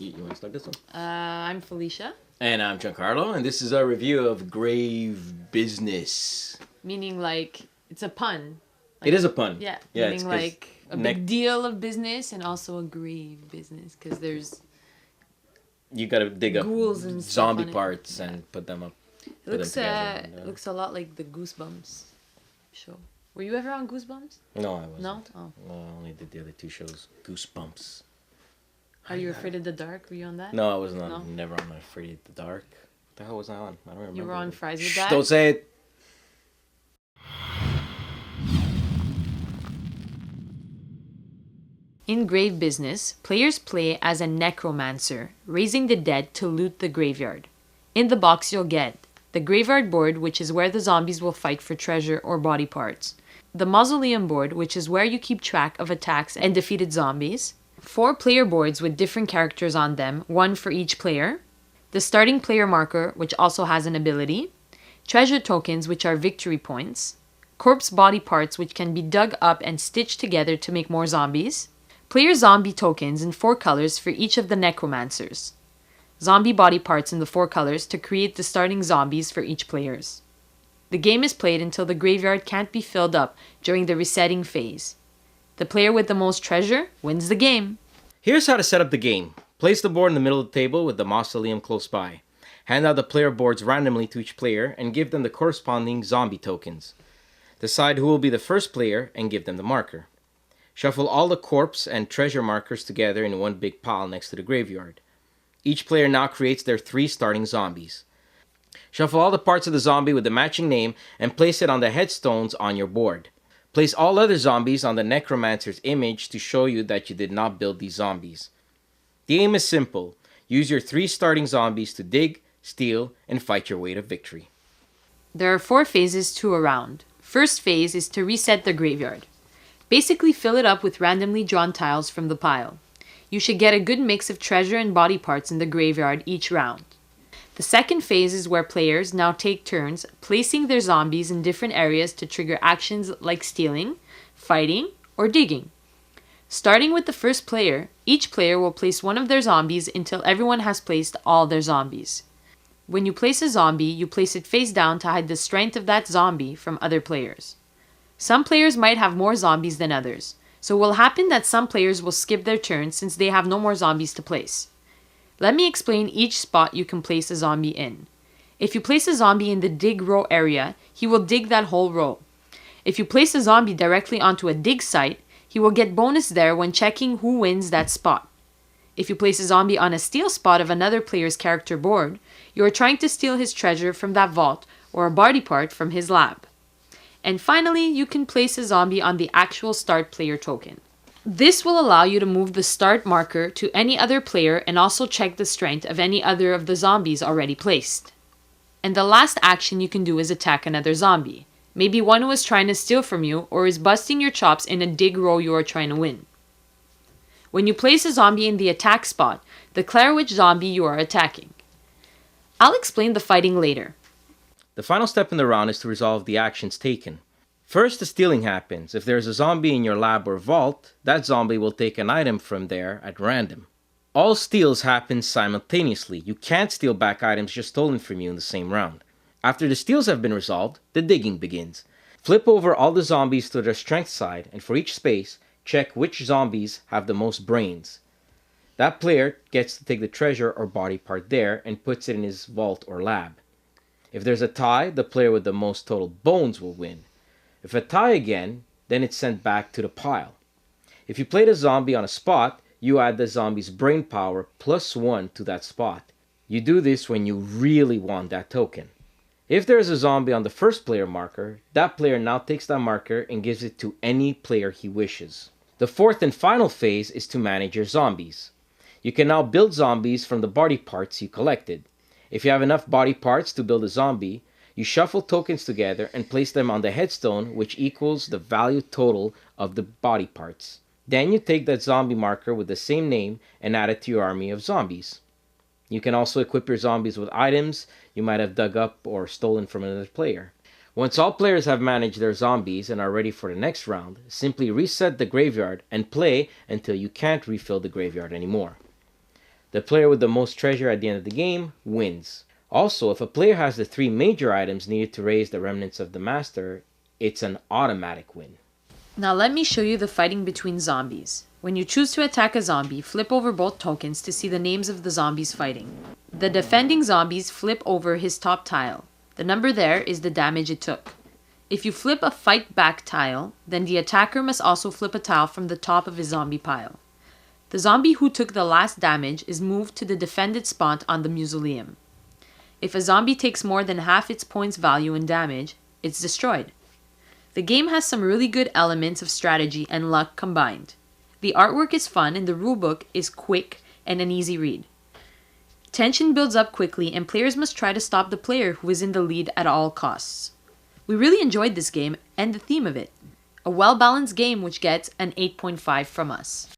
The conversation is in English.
You want to start this one? I'm Felicia. And I'm Giancarlo, and this is our review of Grave Business. Meaning like, it's a pun. It is a pun. Yeah, Yeah, meaning like a big deal of business and also a grave business. Because there's... You gotta dig up ghouls and zombie stuff on parts and put them up. It looks a lot like the Goosebumps show. Were you ever on Goosebumps? No, I wasn't. No? Oh. No, I only did the other two shows. Goosebumps. Are You Afraid of the Dark? Were you on that? No, I was not. No? Never on Afraid of the Dark. What the hell was I on? I don't remember. You were on Fries with Shh, Dad? don't say it. In Grave Business, players play as a necromancer, raising the dead to loot the graveyard. In the box you'll get the graveyard board, which is where the zombies will fight for treasure or body parts. The mausoleum board, which is where you keep track of attacks and defeated zombies. 4 player boards with different characters on them, 1 for each player. The starting player marker, which also has an ability. Treasure tokens, which are victory points. Corpse body parts, which can be dug up and stitched together to make more zombies. Player zombie tokens in 4 colors for each of the necromancers. Zombie body parts in the 4 colors to create the starting zombies for each players. The game is played until the graveyard can't be filled up during the resetting phase. The player with the most treasure wins the game. Here's how to set up the game. Place the board in the middle of the table with the mausoleum close by. Hand out the player boards randomly to each player and give them the corresponding zombie tokens. Decide who will be the first player and give them the marker. Shuffle all the corpse and treasure markers together in one big pile next to the graveyard. Each player now creates their 3 starting zombies. Shuffle all the parts of the zombie with the matching name and place it on the headstones on your board. Place all other zombies on the necromancer's image to show you that you did not build these zombies. The aim is simple. Use your 3 starting zombies to dig, steal, and fight your way to victory. There are 4 phases to a round. First phase is to reset the graveyard. Basically fill it up with randomly drawn tiles from the pile. You should get a good mix of treasure and body parts in the graveyard each round. The second phase is where players now take turns placing their zombies in different areas to trigger actions like stealing, fighting, or digging. Starting with the first player, each player will place one of their zombies until everyone has placed all their zombies. When you place a zombie, you place it face down to hide the strength of that zombie from other players. Some players might have more zombies than others, so it will happen that some players will skip their turn since they have no more zombies to place. Let me explain each spot you can place a zombie in. If you place a zombie in the dig row area, he will dig that whole row. If you place a zombie directly onto a dig site, he will get bonus there when checking who wins that spot. If you place a zombie on a steal spot of another player's character board, you are trying to steal his treasure from that vault or a body part from his lab. And finally, you can place a zombie on the actual start player token. This will allow you to move the start marker to any other player and also check the strength of any other of the zombies already placed. And the last action you can do is attack another zombie. Maybe one who is trying to steal from you or is busting your chops in a dig row you are trying to win. When you place a zombie in the attack spot, declare which zombie you are attacking. I'll explain the fighting later. The final step in the round is to resolve the actions taken. First, the stealing happens. If there's a zombie in your lab or vault, that zombie will take an item from there at random. All steals happen simultaneously. You can't steal back items just stolen from you in the same round. After the steals have been resolved, the digging begins. Flip over all the zombies to their strength side, and for each space, check which zombies have the most brains. That player gets to take the treasure or body part there and puts it in his vault or lab. If there's a tie, the player with the most total bones will win. If a tie again, then it's sent back to the pile. If you played a zombie on a spot, you add the zombie's brainpower +1 to that spot. You do this when you really want that token. If there is a zombie on the first player marker, that player now takes that marker and gives it to any player he wishes. The fourth and final phase is to manage your zombies. You can now build zombies from the body parts you collected. If you have enough body parts to build a zombie, you shuffle tokens together and place them on the headstone, which equals the value total of the body parts. Then you take that zombie marker with the same name and add it to your army of zombies. You can also equip your zombies with items you might have dug up or stolen from another player. Once all players have managed their zombies and are ready for the next round, simply reset the graveyard and play until you can't refill the graveyard anymore. The player with the most treasure at the end of the game wins. Also, if a player has the 3 major items needed to raise the remnants of the master, it's an automatic win. Now let me show you the fighting between zombies. When you choose to attack a zombie, flip over both tokens to see the names of the zombies fighting. The defending zombies flip over his top tile. The number there is the damage it took. If you flip a fight back tile, then the attacker must also flip a tile from the top of his zombie pile. The zombie who took the last damage is moved to the defended spot on the mausoleum. If a zombie takes more than half its points value in damage, it's destroyed. The game has some really good elements of strategy and luck combined. The artwork is fun and the rulebook is quick and an easy read. Tension builds up quickly and players must try to stop the player who is in the lead at all costs. We really enjoyed this game and the theme of it. A well-balanced game which gets an 8.5 from us.